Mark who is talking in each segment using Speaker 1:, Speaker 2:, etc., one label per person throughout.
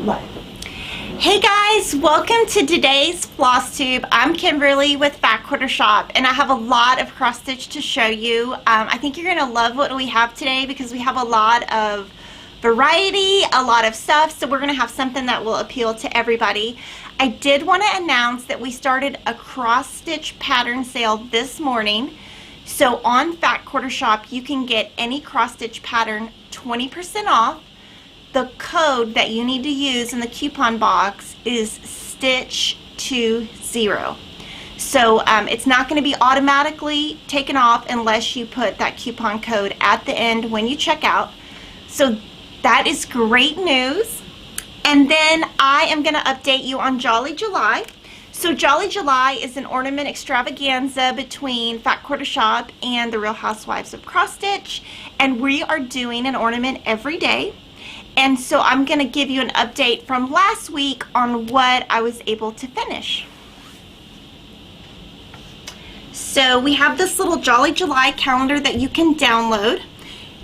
Speaker 1: Live.
Speaker 2: Hey guys, welcome to today's FlossTube. I'm Kimberly with Fat Quarter Shop, and I have a lot of cross stitch to show you. I think you're going to love what we have today because we have a lot of variety, a lot of stuff, so we're going to have something that will appeal to everybody. I did want to announce that we started a cross stitch pattern sale this morning. So on Fat Quarter Shop, you can get any cross stitch pattern 20% off. The code that you need to use in the coupon box is STITCH20. So it's not going to be automatically taken off unless you put that coupon code at the end when you check out. So that is great news. And then I am going to update you on Jolly July. So Jolly July is an ornament extravaganza between Fat Quarter Shop and the Real Housewives of Cross Stitch, and we are doing an ornament every day. And so I'm going to give you an update from last week on what I was able to finish. So we have this little Jolly July calendar that you can download,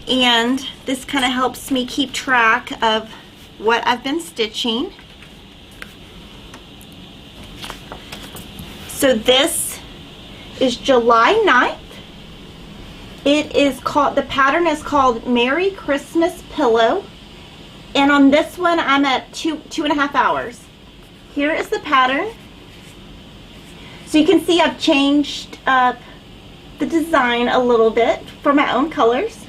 Speaker 2: and this kind of helps me keep track of what I've been stitching. So this is July 9th. It is called, the pattern is called Merry Christmas Pillow. And on this one, I'm at two and a half hours. Here is the pattern. So you can see I've changed up the design a little bit for my own colors.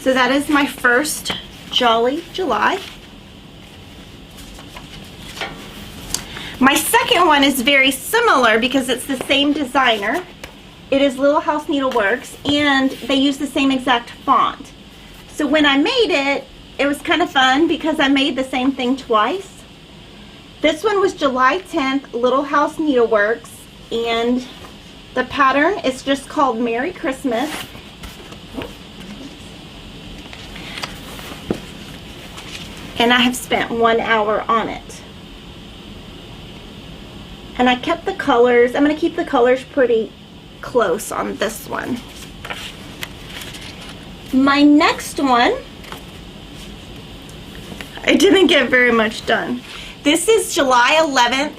Speaker 2: So that is my first Jolly July. My second one is very similar because it's the same designer. It is Little House Needleworks, and they use the same exact font. So when I made it, it was kind of fun because I made the same thing twice. This one was July 10th, Little House Needleworks, and the pattern is just called Merry Christmas. And I have spent 1 hour on it. And I kept the colors. I'm going to keep the colors pretty close on this one. My next one, I didn't get very much done. This is July 11th.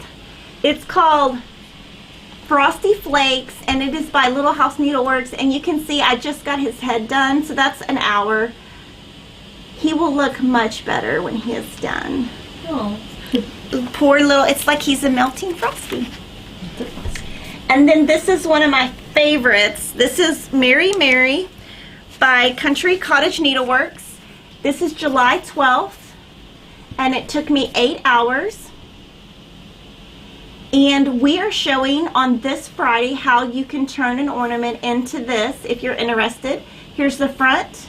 Speaker 2: It's called Frosty Flakes, and it is by Little House Needleworks, and you can see I just got his head done, so that's an hour. He will look much better when he is done. Oh. Poor little, it's like he's a melting Frosty. And then this is one of my favorites. This is Mary Mary by Country Cottage Needleworks. This is July 12th, and it took me 8 hours. And we are showing on this Friday how you can turn an ornament into this if you're interested. Here's the front.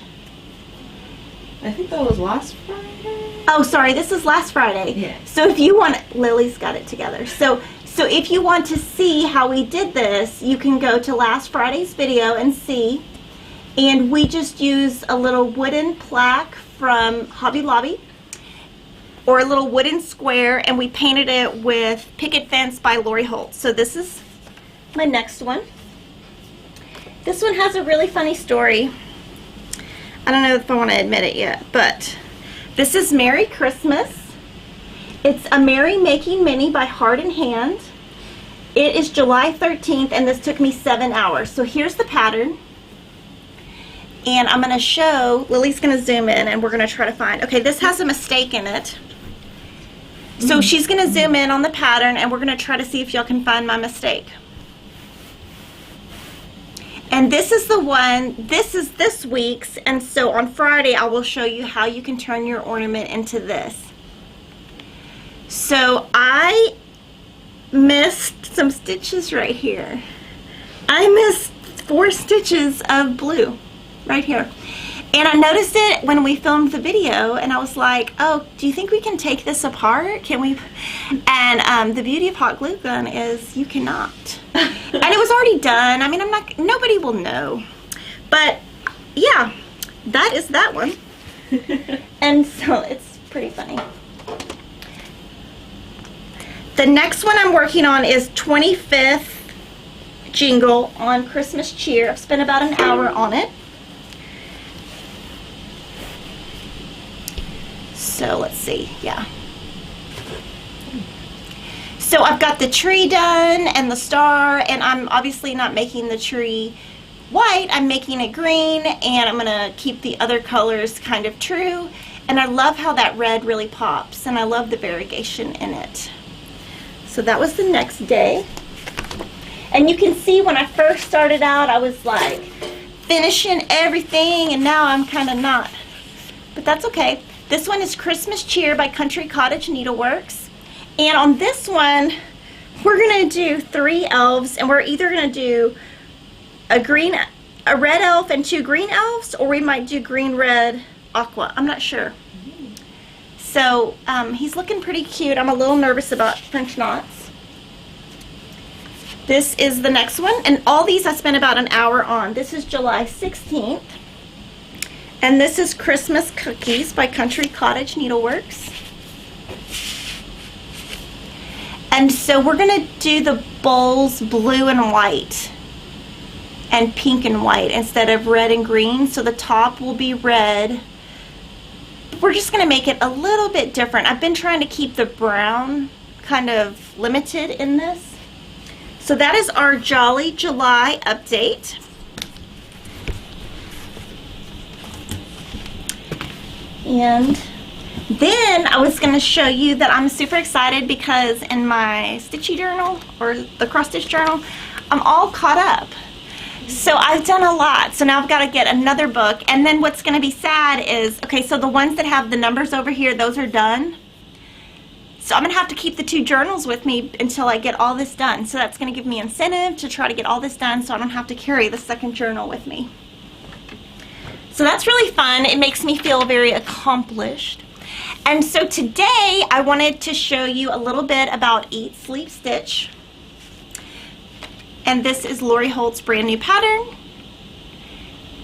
Speaker 1: I think that was last Friday.
Speaker 2: Oh, sorry, this is last Friday.
Speaker 1: Yeah.
Speaker 2: So if you want, Lily's got it together. So if you want to see how we did this, you can go to last Friday's video and see. And we just used a little wooden plaque from Hobby Lobby, or a little wooden square, and we painted it with Picket Fence by Laurie Holtz. So this is my next one. This one has a really funny story. I don't know if I want to admit it yet, but this is Merry Christmas. It's a Merry Making Mini by Heart and Hand. It is July 13th, and this took me 7 hours. So here's the pattern. And I'm going to show, Lily's going to zoom in, and we're going to try to find, okay, this has a mistake in it. So she's going to zoom in on the pattern, and we're going to try to see if y'all can find my mistake. And this is the one, this is this week's, and so on Friday I will show you how you can turn your ornament into this. So I missed some stitches right here. I missed 4 stitches of blue right here. And I noticed it when we filmed the video, and I was like, oh, do you think we can take this apart? Can we? And the beauty of hot glue gun is you cannot. And it was already done. I mean, nobody will know. But yeah, that is that one. And so it's pretty funny. The next one I'm working on is 25th Jingle on Christmas Cheer. I've spent about an hour on it. So let's see, yeah. So I've got the tree done and the star, and I'm obviously not making the tree white, I'm making it green, and I'm gonna keep the other colors kind of true. And I love how that red really pops, and I love the variegation in it. So that was the next day. And you can see when I first started out, I was like finishing everything, and now I'm kind of not. But that's okay. This one is Christmas Cheer by Cottage Needleworks. And on this one, we're gonna do 3 elves, and we're either gonna do a red elf and 2 green elves, or we might do green, red, aqua. I'm not sure. So he's looking pretty cute. I'm a little nervous about French knots. This is the next one, and all these I spent about an hour on. This is July 16th, and this is Christmas Cookies by Cottage Needleworks. And so we're gonna do the bowls blue and white and pink and white instead of red and green. So the top will be red. We're just gonna make it a little bit different. I've been trying to keep the brown kind of limited in this. So that is our Jolly July update. And then I was going to show you that I'm super excited because in my Stitchy journal, or the Cross Stitch journal, I'm all caught up. So I've done a lot. So now I've got to get another book. And then what's going to be sad is, okay, so the ones that have the numbers over here, those are done. So I'm going to have to keep the 2 journals with me until I get all this done. So that's going to give me incentive to try to get all this done so I don't have to carry the second journal with me. So that's really fun. It makes me feel very accomplished. And so today I wanted to show you a little bit about Eat, Sleep, Stitch. And this is Laurie Holt's brand new pattern.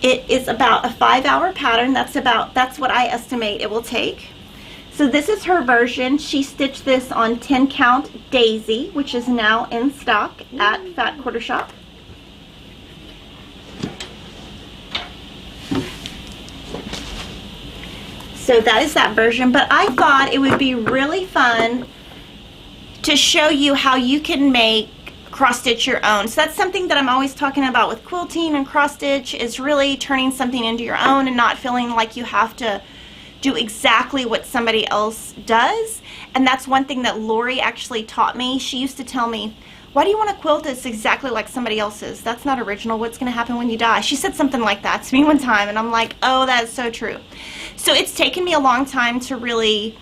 Speaker 2: It is about a 5-hour pattern. That's what I estimate it will take. So this is her version. She stitched this on 10 count Daisy, which is now in stock at Fat Quarter Shop. So that is that version, but I thought it would be really fun to show you how you can make cross stitch your own. So that's something that I'm always talking about with quilting and cross stitch, is really turning something into your own and not feeling like you have to do exactly what somebody else does. And that's one thing that Laurie actually taught me. She used to tell me, why do you want to quilt that's exactly like somebody else's? That's not original. What's going to happen when you die? She said something like that to me one time, and I'm like, oh, that is so true. So it's taken me a long time to really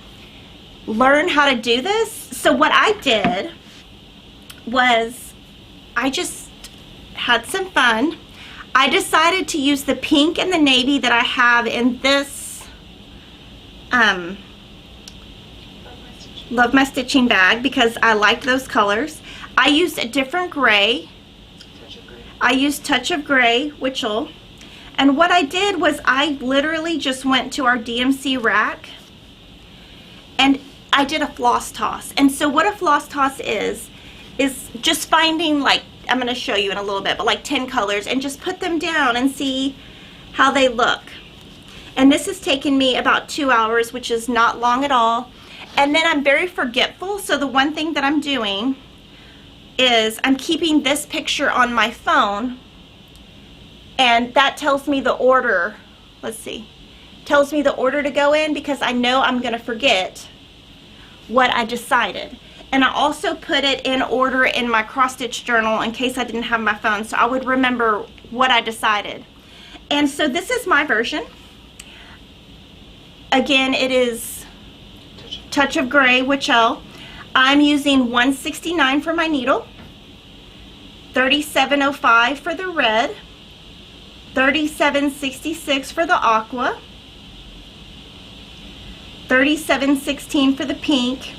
Speaker 2: learn how to do this. So what I did was I just had some fun. I decided to use the pink and the navy that I have in this Love My Stitching bag because I liked those colors. I used a different gray. I used Touch of Gray, WICHELT. And what I did was I literally just went to our DMC rack and I did a floss toss. And so what a floss toss is just finding, like, I'm going to show you in a little bit, but like 10 colors and just put them down and see how they look. And this has taken me about 2 hours, which is not long at all. And then I'm very forgetful, so the one thing that I'm doing is I'm keeping this picture on my phone, and that tells me the order. Let's see, tells me the order to go in because I know I'm going to forget what I decided. And I also put it in order in my cross stitch journal in case I didn't have my phone, so I would remember what I decided. And so this is my version. Again, it is Touch of Gray, WICHELT. I'm using 169 for my needle, 3705 for the red, 3766 for the aqua, 3716 for the pink,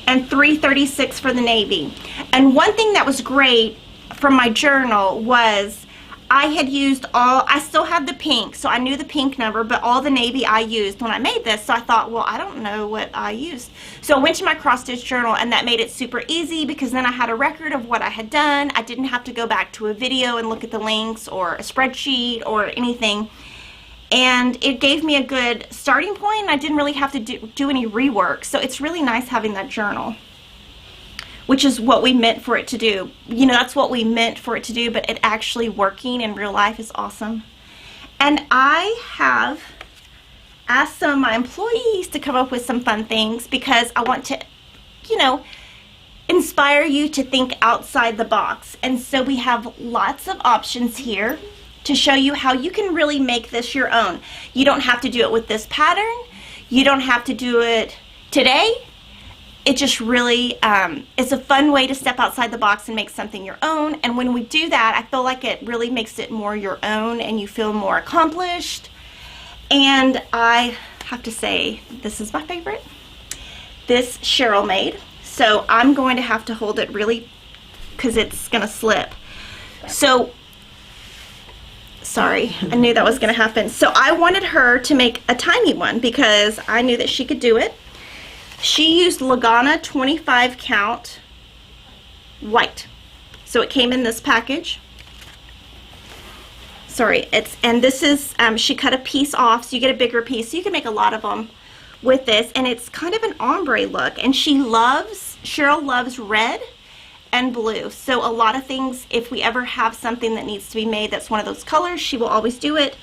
Speaker 2: and 336 for the navy. And one thing that was great from my journal was I had used I still had the pink, so I knew the pink number, but all the navy I used when I made this, so I thought, well, I don't know what I used. So I went to my cross stitch journal, and that made it super easy because then I had a record of what I had done. I didn't have to go back to a video and look at the links or a spreadsheet or anything. And it gave me a good starting point, and I didn't really have to do any rework. So it's really nice having that journal. which is what we meant for it to do. You know, that's what we meant for it to do, but it actually working in real life is awesome. And I have asked some of my employees to come up with some fun things because I want to, you know, inspire you to think outside the box. And so we have lots of options here to show you how you can really make this your own. You don't have to do it with this pattern. You don't have to do it today. It just really is a fun way to step outside the box and make something your own. And when we do that, I feel like it really makes it more your own and you feel more accomplished. And I have to say, this is my favorite. This Cheryl made. So I'm going to have to hold it really because it's going to slip. So, sorry, I knew that was going to happen. So I wanted her to make a tiny one because I knew that she could do it. She used Lagana 25 count white. So it came in this package. Sorry, and this is, she cut a piece off so you get a bigger piece. So you can make a lot of them with this, and it's kind of an ombre look. And Cheryl loves red and blue. So a lot of things, if we ever have something that needs to be made that's one of those colors, she will always do it.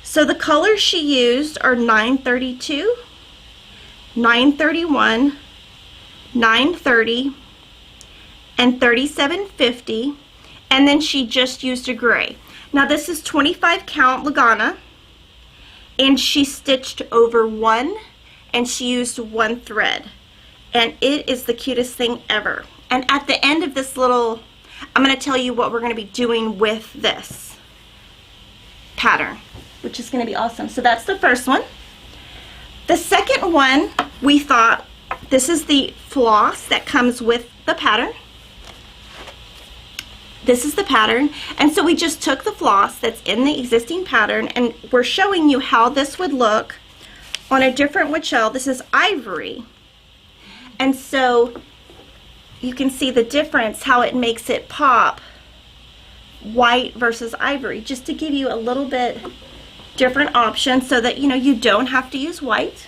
Speaker 2: So the colors she used are 932, 931, 930, and 3750, and then she just used a gray. Now this is 25 count Lagana, and she stitched over one, and she used one thread, and it is the cutest thing ever. And at the end of this little, I'm going to tell you what we're going to be doing with this pattern, which is going to be awesome. So that's the first one. The second one, we thought, this is the floss that comes with the pattern. This is the pattern, and so we just took the floss that's in the existing pattern, and we're showing you how this would look on a different WICHELT. This is ivory, and so you can see the difference, how it makes it pop, white versus ivory, just to give you a little bit different option so that, you know, you don't have to use white.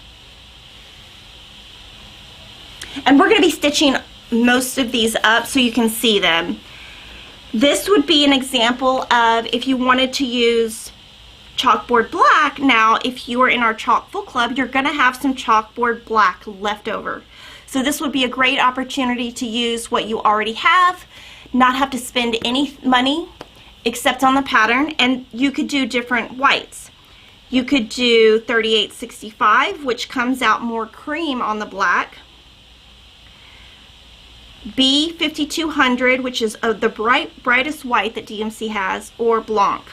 Speaker 2: And we're going to be stitching most of these up so you can see them. This would be an example of if you wanted to use chalkboard black. Now, if you are in our Chalkful Club, you're going to have some chalkboard black left over. So this would be a great opportunity to use what you already have, not have to spend any money except on the pattern, and you could do different whites. You could do 3865, which comes out more cream on the black. B5200, which is the brightest white that DMC has, or Blanc.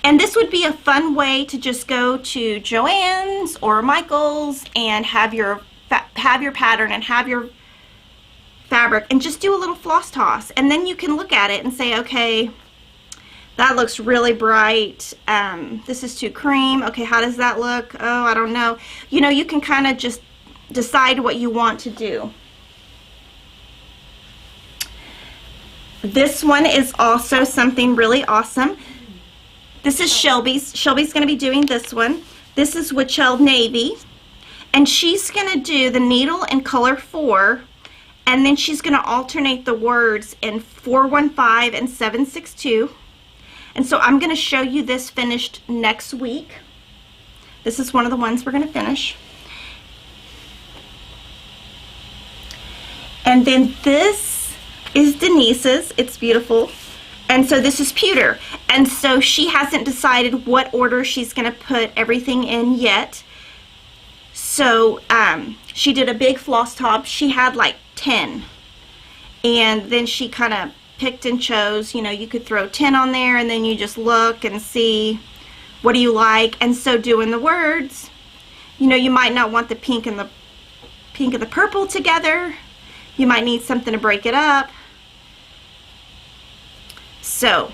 Speaker 2: And this would be a fun way to just go to Joann's or Michael's and have your pattern and have your fabric and just do a little floss toss. And then you can look at it and say, okay, that looks really bright. This is too cream. Okay, how does that look? Oh, I don't know. You know, you can kind of just decide what you want to do. This one is also something really awesome. This is Shelby's. Shelby's going to be doing this one. This is WICHELT Navy. And she's going to do the needle in color 4. And then she's going to alternate the words in 415 and 762. And so I'm going to show you this finished next week. This is one of the ones we're going to finish. And then this is Denise's. It's beautiful. And so this is pewter. And so she hasn't decided what order she's going to put everything in yet. So she did a big floss top. She had like 10. And then she kind of picked and chose. You know, you could throw 10 on there and then you just look and see what do you like. And so doing the words, you know, you might not want the pink and the purple together. You might need something to break it up. So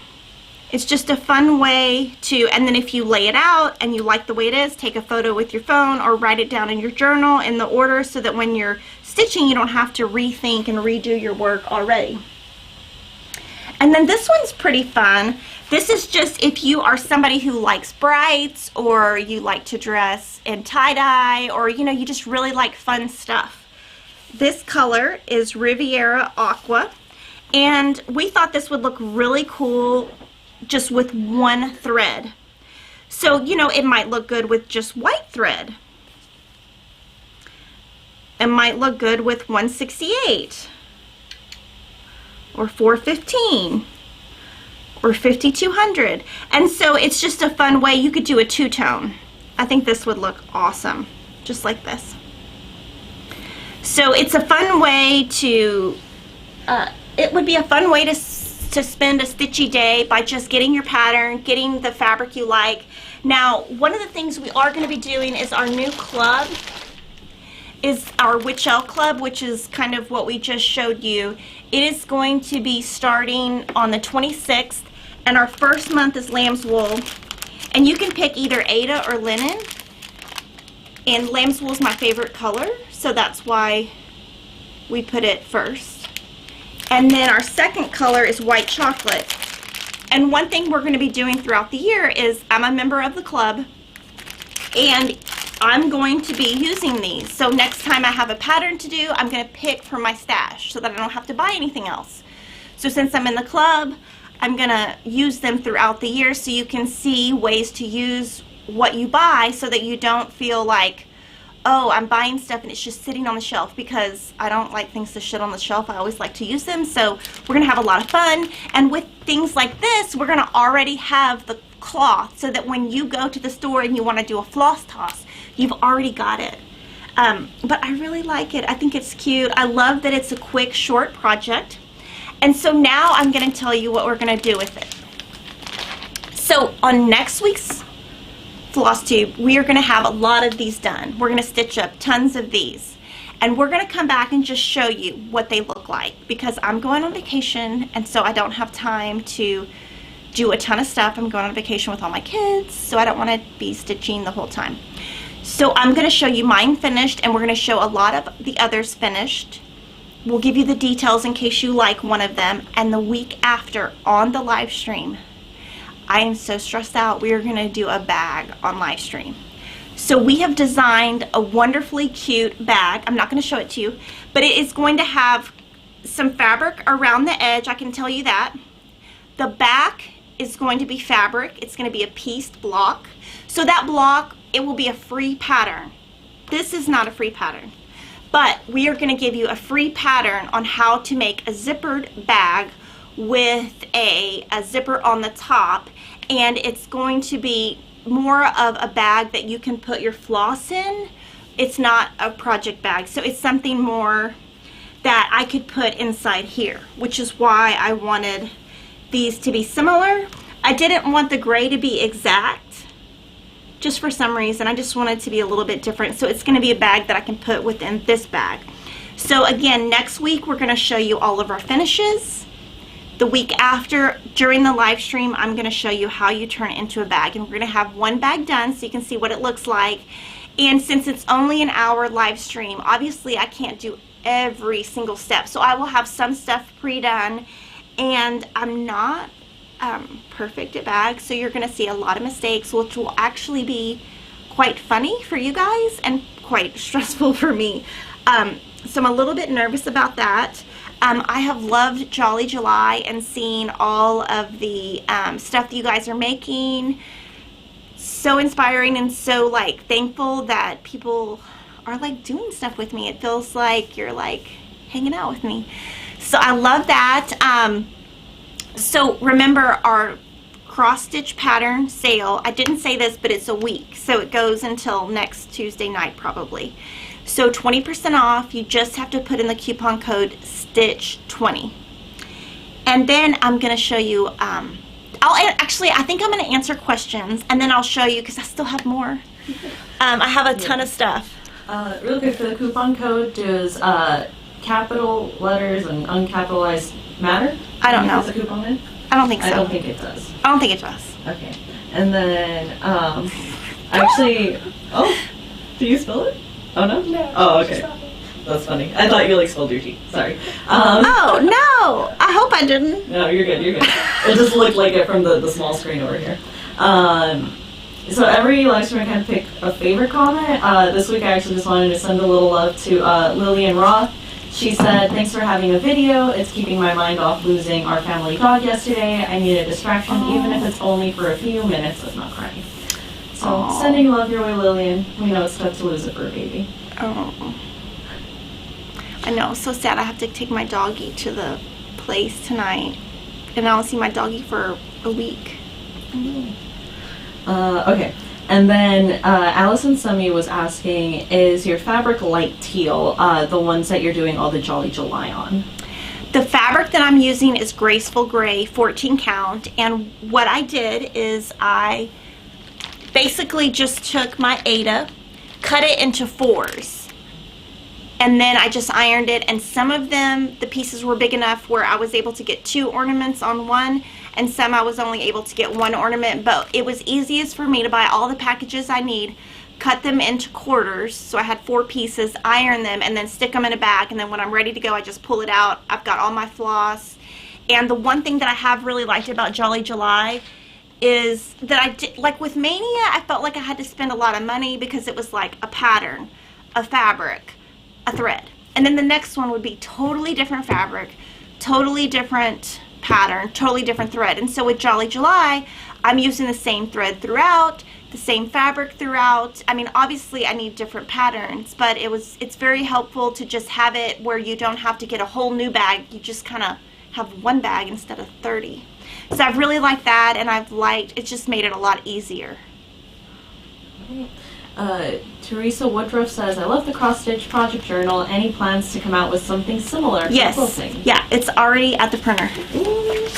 Speaker 2: it's just a fun way to, and then if you lay it out and you like the way it is, take a photo with your phone or write it down in your journal in the order so that when you're stitching you don't have to rethink and redo your work already. And then this one's pretty fun. This is just if you are somebody who likes brights, or you like to dress in tie-dye, or you know, you just really like fun stuff. this color is Riviera Aqua, and we thought this would look really cool just with one thread. So, you know, it might look good with just white thread. It might look good with 168 or 415 or 5200. And so it's just a fun way. You could do a two-tone. I think this would look awesome, just like this. So it's a fun way to, it would be a fun way to spend a stitchy day by just getting your pattern, getting the fabric you like. Now, one of the things we are going to be doing is our new club, is our WICHELT club, which is kind of what we just showed you. It is going to be starting on the 26th, and our first month is lamb's wool. And you can pick either Aida or linen, and lamb's wool is my favorite color, so that's why we put it first. And then our second color is white chocolate. And one thing we're going to be doing throughout the year is, I'm a member of the club, and I'm going to be using these. So next time I have a pattern to do, I'm going to pick from my stash so that I don't have to buy anything else. So since I'm in the club, I'm going to use them throughout the year so you can see ways to use what you buy so that you don't feel like, oh, I'm buying stuff and it's just sitting on the shelf, because I don't like things to sit on the shelf. I always like to use them. So we're going to have a lot of fun. And with things like this, we're going to already have the cloth so that when you go to the store and you want to do a floss toss, you've already got it. But I really like it. I think it's cute. I love that it's a quick, short project. And so now I'm going to tell you what we're going to do with it. So on next week's FlossTube, we are going to have a lot of these done. We're going to stitch up tons of these. And we're going to come back and just show you what they look like, because I'm going on vacation, and so I don't have time to do a ton of stuff. I'm going on vacation with all my kids, so I don't want to be stitching the whole time. So I'm going to show you mine finished, and we're going to show a lot of the others finished. We'll give you the details in case you like one of them. And the week after, on the live stream, I am so stressed out, we are going to do a bag on live stream. So we have designed a wonderfully cute bag. I'm not going to show it to you, but it is going to have some fabric around the edge, I can tell you that. The back is going to be fabric. It's going to be a pieced block. So that block, it will be a free pattern. This is not a free pattern, but we are going to give you a free pattern on how to make a zippered bag with a zipper on the top, and it's going to be more of a bag that you can put your floss in. It's not a project bag, so it's something more that I could put inside here, which is why I wanted these to be similar. I didn't want the gray to be exact, just for some reason. I just wanted it to be a little bit different, so it's going to be a bag that I can put within this bag. So again, next week we're going to show you all of our finishes. The week after, during the live stream, I'm going to show you how you turn it into a bag, and we're going to have one bag done so you can see what it looks like. And since it's only an hour live stream, obviously I can't do every single step, so I will have some stuff pre-done, and I'm not perfect at bags, so you're going to see a lot of mistakes, which will actually be quite funny for you guys and quite stressful for me. So I'm a little bit nervous about that. I have loved Jolly July and seeing all of the stuff that you guys are making. So inspiring, and so like thankful that people are like doing stuff with me. It feels like you're like hanging out with me. So I love that. So remember our cross stitch pattern sale. I didn't say this, but it's a week, so it goes until next Tuesday night probably. So 20% off. You just have to put in the coupon code STITCH20. And then I'm going to show you, actually I think I'm going to answer questions, and then I'll show you, because I still have more. I have a ton of stuff.
Speaker 1: Real quick, for the coupon code, does capital letters and uncapitalized matter?
Speaker 2: I don't know.
Speaker 1: Is the coupon in?
Speaker 2: I don't think so.
Speaker 1: I don't think it does.
Speaker 2: I don't think it does.
Speaker 1: Okay. And then, actually, oh, do you spell it? Oh, no? No. Oh, okay. That's funny. I thought you, like, spelled your T. Sorry.
Speaker 2: Oh, no. I hope I didn't.
Speaker 1: No, you're good. You're good. It just looked like it from the small screen over here. So every live stream I kind of pick a favorite comment. This week I actually just wanted to send a little love to Lillian Roth. She said, thanks for having a video. It's keeping my mind off losing our family dog yesterday. I need a distraction, even if it's only for a few minutes of not crying. So, sending love your way, Lillian. We know it's tough to lose it for a baby.
Speaker 2: Oh. I know, so sad. I have to take my doggy to the place tonight. And I don't see my doggy for a week.
Speaker 1: Okay. And then Allison Summy was asking, is your fabric light teal, the ones that you're doing all the Jolly July on?
Speaker 2: The fabric that I'm using is Graceful Gray 14 count, and what I did is I basically just took my Aida, cut it into 4s, and then I just ironed it, and some of them, the pieces were big enough where I was able to get 2 ornaments on one, and some I was only able to get 1 ornament, but it was easiest for me to buy all the packages I need, cut them into quarters, so I had 4 pieces, iron them, and then stick them in a bag, and then when I'm ready to go, I just pull it out. I've got all my floss, and the one thing that I have really liked about Jolly July is that I did, like with Mania, I felt like I had to spend a lot of money because it was like a pattern, a fabric, a thread, and then the next one would be totally different fabric, totally different pattern, totally different thread. And so with Jolly July, I'm using the same thread throughout, the same fabric throughout. I mean, obviously I need different patterns, but it's very helpful to just have it where you don't have to get a whole new bag. You just kind of have 1 bag instead of 30. So I've really liked that, and it's just made it a lot easier.
Speaker 1: Teresa Woodruff says, I love the Cross Stitch project journal. Any plans to come out with something similar?
Speaker 2: Yes. Yeah, it's already at the printer.
Speaker 1: Ooh.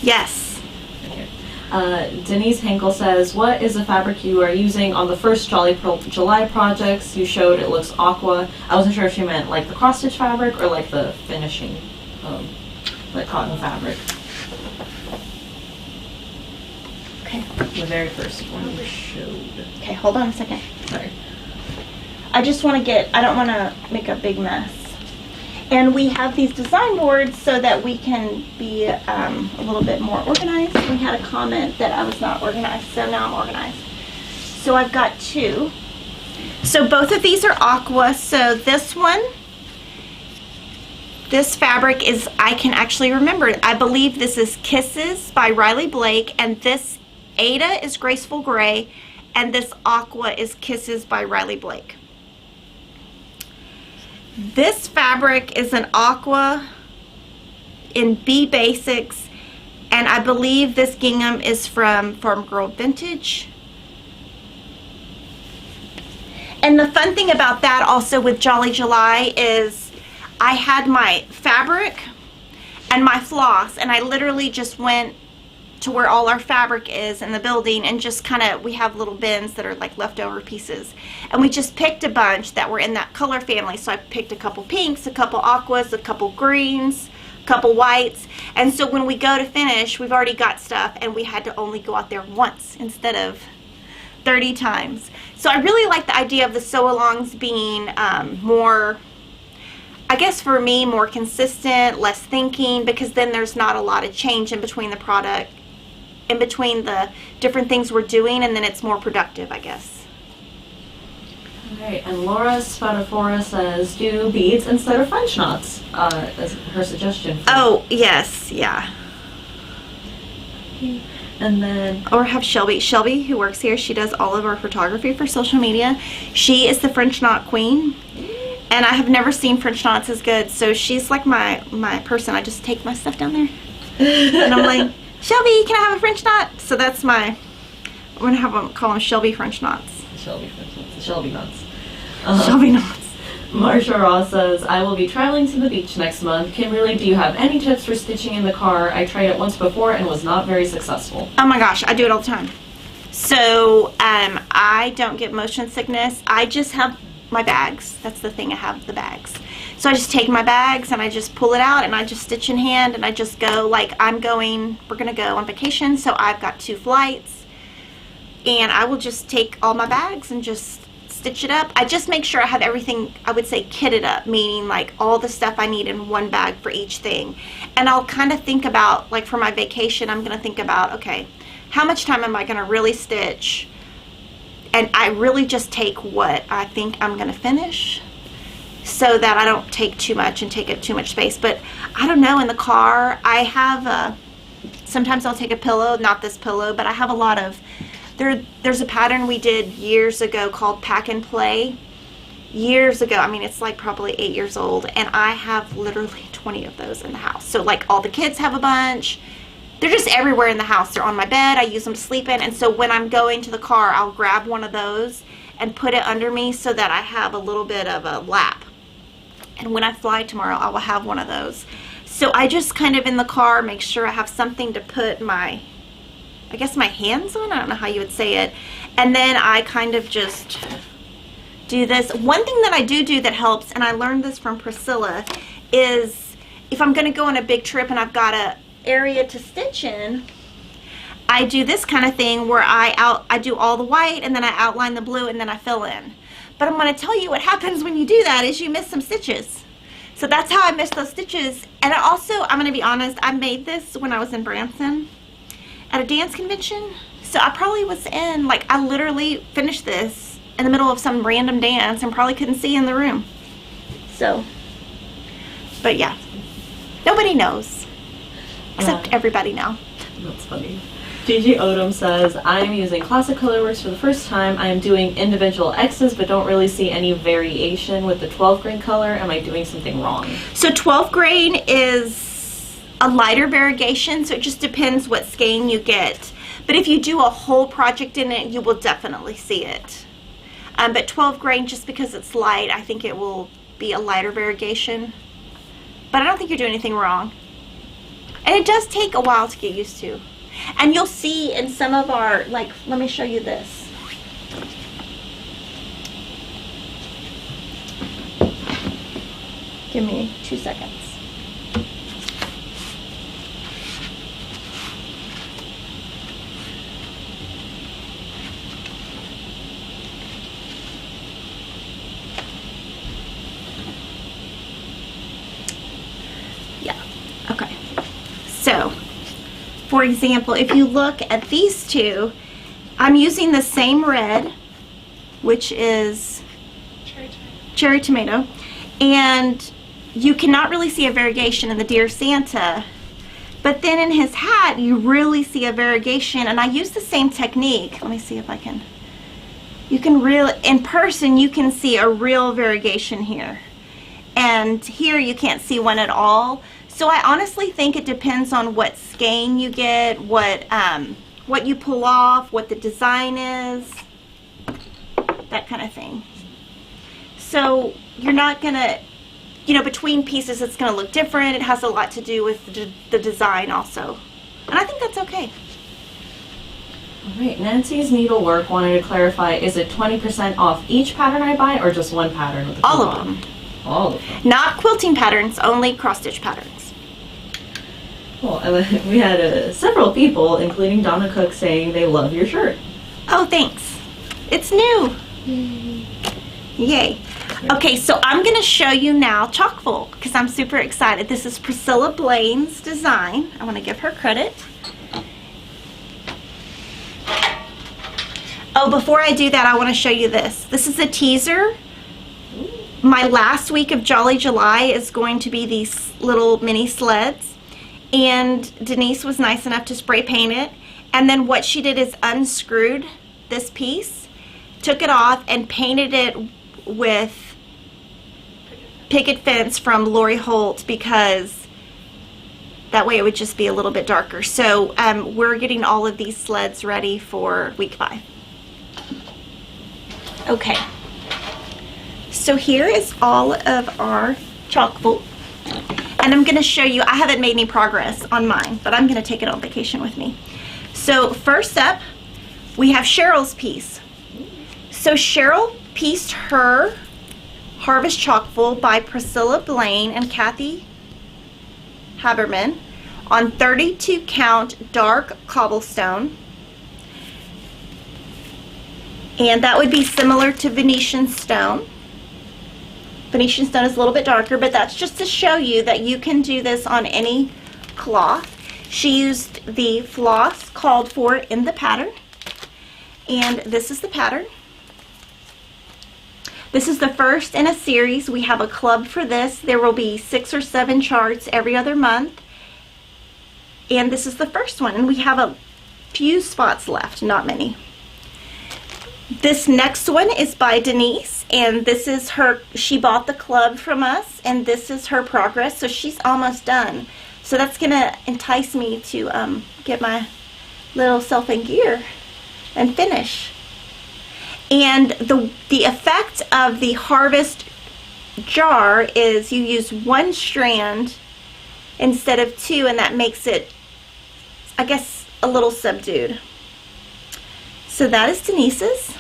Speaker 2: Yes.
Speaker 1: Okay. Denise Henkel says, what is the fabric you are using on the first Jolly July projects you showed? It looks aqua. I wasn't sure if she meant like the cross stitch fabric or like the finishing, like cotton fabric.
Speaker 2: Okay.
Speaker 1: The very first one you showed.
Speaker 2: Okay, hold on a second.
Speaker 1: Sorry.
Speaker 2: I just want to I don't want to make a big mess. And we have these design boards so that we can be a little bit more organized. We had a comment that I was not organized, so now I'm organized. So I've got 2. So both of these are aqua. So this fabric is, I can actually remember it. I believe this is Kisses by Riley Blake, and this Aida is Graceful Gray, and this aqua is Kisses by Riley Blake. This fabric is an aqua in B Basics, and I believe this gingham is from Farm Girl Vintage. And the fun thing about that also with Jolly July is I had my fabric and my floss, and I literally just went to where all our fabric is in the building and just kind of, we have little bins that are like leftover pieces, and we just picked a bunch that were in that color family. So I picked a couple pinks, a couple aquas, a couple greens, a couple whites, and so when we go to finish, we've already got stuff, and we had to only go out there once instead of 30 times. So I really like the idea of the sew-alongs being more, I guess for me, more consistent, less thinking, because then there's not a lot of change in between the product, in between the different things we're doing, and then it's more productive, I guess.
Speaker 1: Okay, and Laura Spadafora says, do beads instead of French knots, as her suggestion.
Speaker 2: Oh, yes, yeah.
Speaker 1: Okay. And then,
Speaker 2: or have Shelby, who works here, she does all of our photography for social media. She is the French knot queen, and I have never seen French knots as good, so she's like my person. I just take my stuff down there, and I'm like, Shelby, can I have a French knot? So that's I'm gonna have them call them Shelby French knots.
Speaker 1: Shelby French knots. Shelby knots.
Speaker 2: Shelby knots.
Speaker 1: Marsha Ross says, I will be traveling to the beach next month. Kimberly, do you have any tips for stitching in the car? I tried it once before and was not very successful.
Speaker 2: Oh my gosh, I do it all the time. So I don't get motion sickness. I just have my bags. That's the thing, I have the bags. So I just take my bags and I just pull it out and I just stitch in hand, and I just go, like we're gonna go on vacation, so I've got 2 flights, and I will just take all my bags and just stitch it up. I just make sure I have everything, I would say, kitted up, meaning like all the stuff I need in one bag for each thing. And I'll kind of think about, like for my vacation, I'm gonna think about, okay, how much time am I gonna really stitch? And I really just take what I think I'm gonna finish. so that I don't take too much and take up too much space. But I don't know, in the car I have sometimes I'll take a pillow, not this pillow, but I have a lot of, there's a pattern we did years ago called Pack and Play. Years ago, I mean, it's like probably 8 years old, and I have literally 20 of those in the house. So like all the kids have a bunch. They're just everywhere in the house. They're on my bed. I use them to sleep in. And so when I'm going to the car, I'll grab one of those and put it under me so that I have a little bit of a lap. And when I fly tomorrow, I will have one of those. So I just kind of in the car make sure I have something to put my, I guess my hands on. I don't know how you would say it. And then I kind of just do this. One thing that I do that helps, and I learned this from Priscilla, is if I'm going to go on a big trip and I've got a area to stitch in, I do this kind of thing where I do all the white and then I outline the blue and then I fill in. But I'm going to tell you what happens when you do that is you miss some stitches. So that's how I missed those stitches. And I also, I'm going to be honest, I made this when I was in Branson at a dance convention. So I probably was in, like, I literally finished this in the middle of some random dance and probably couldn't see in the room. So, but yeah, nobody knows. Except everybody now.
Speaker 1: That's funny. Gigi Odom says, I'm using Classic Colorworks for the first time. I am doing individual X's but don't really see any variation with the 12 grain color. Am I doing something wrong?
Speaker 2: So 12 grain is a lighter variegation, so it just depends what skein you get. But if you do a whole project in it, you will definitely see it. But 12 grain, just because it's light, I think it will be a lighter variegation. But I don't think you're doing anything wrong. And it does take a while to get used to. And you'll see in some of our, like, let me show you this. Give me 2 seconds. Yeah, okay. So, for example, if you look at these two, I'm using the same red, which is cherry tomato, and you cannot really see a variegation in the Dear Santa, but then in his hat you really see a variegation, and I use the same technique. Let me see if I can. You can really, in person, you can see a real variegation here, and here you can't see one at all. So I honestly think it depends on what skein you get, what you pull off, what the design is, that kind of thing. So you're not gonna, you know, between pieces it's gonna look different. It has a lot to do with the design also. And I think that's okay.
Speaker 1: All right, Nancy's Needlework wanted to clarify, is it 20% off each pattern I buy or just one pattern with the
Speaker 2: All
Speaker 1: coupon?
Speaker 2: of them.
Speaker 1: All of them.
Speaker 2: Not quilting patterns, only cross stitch patterns.
Speaker 1: Well, we had several people, including Donna Cook, saying they love your shirt.
Speaker 2: Oh, thanks. It's new. Yay. Okay, so I'm going to show you now Chalkful because I'm super excited. This is Priscilla Blaine's design. I want to give her credit. Oh, before I do that, I want to show you this. This is a teaser. My last week of Jolly July is going to be these little mini sleds. And Denise was nice enough to spray paint it. And then what she did is unscrewed this piece, took it off, and painted it with picket fence from Laurie Holtz because that way it would just be a little bit darker. So we're getting all of these sleds ready for week 5. Okay. So here is all of our Chalkful. And I'm going to show you, I haven't made any progress on mine, but I'm going to take it on vacation with me. So first up, we have Cheryl's piece. So Cheryl pieced her Harvest Chalkful by Priscilla Blaine and Kathy Haberman on 32 count dark cobblestone. And that would be similar to Venetian stone. Venetian stone is a little bit darker, but that's just to show you that you can do this on any cloth. She used the floss called for in the pattern, and this is the pattern. This is the first in a series. We have a club for this. There will be 6 or 7 charts every other month. And this is the first one. And we have a few spots left, not many. This next one is by Denise. And this is her, she bought the club from us. And this is her progress. So she's almost done. So that's going to entice me to get my little self in gear and finish. And the effect of the harvest jar is you use 1 strand instead of 2, and that makes it, I guess, a little subdued. So that is Denise's.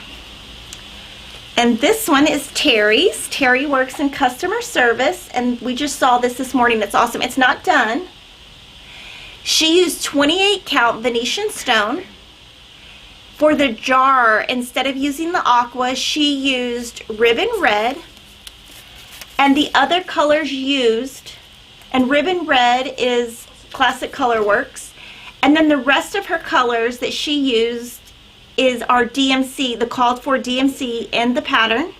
Speaker 2: And this one is Terry's. Terry works in customer service, and we just saw this morning. It's awesome. It's not done. She used 28 count Venetian stone. For the jar, instead of using the aqua, she used ribbon red. And the other colors used, and ribbon red is Classic Colorworks. And then the rest of her colors that she used is our DMC, the called for DMC in the pattern.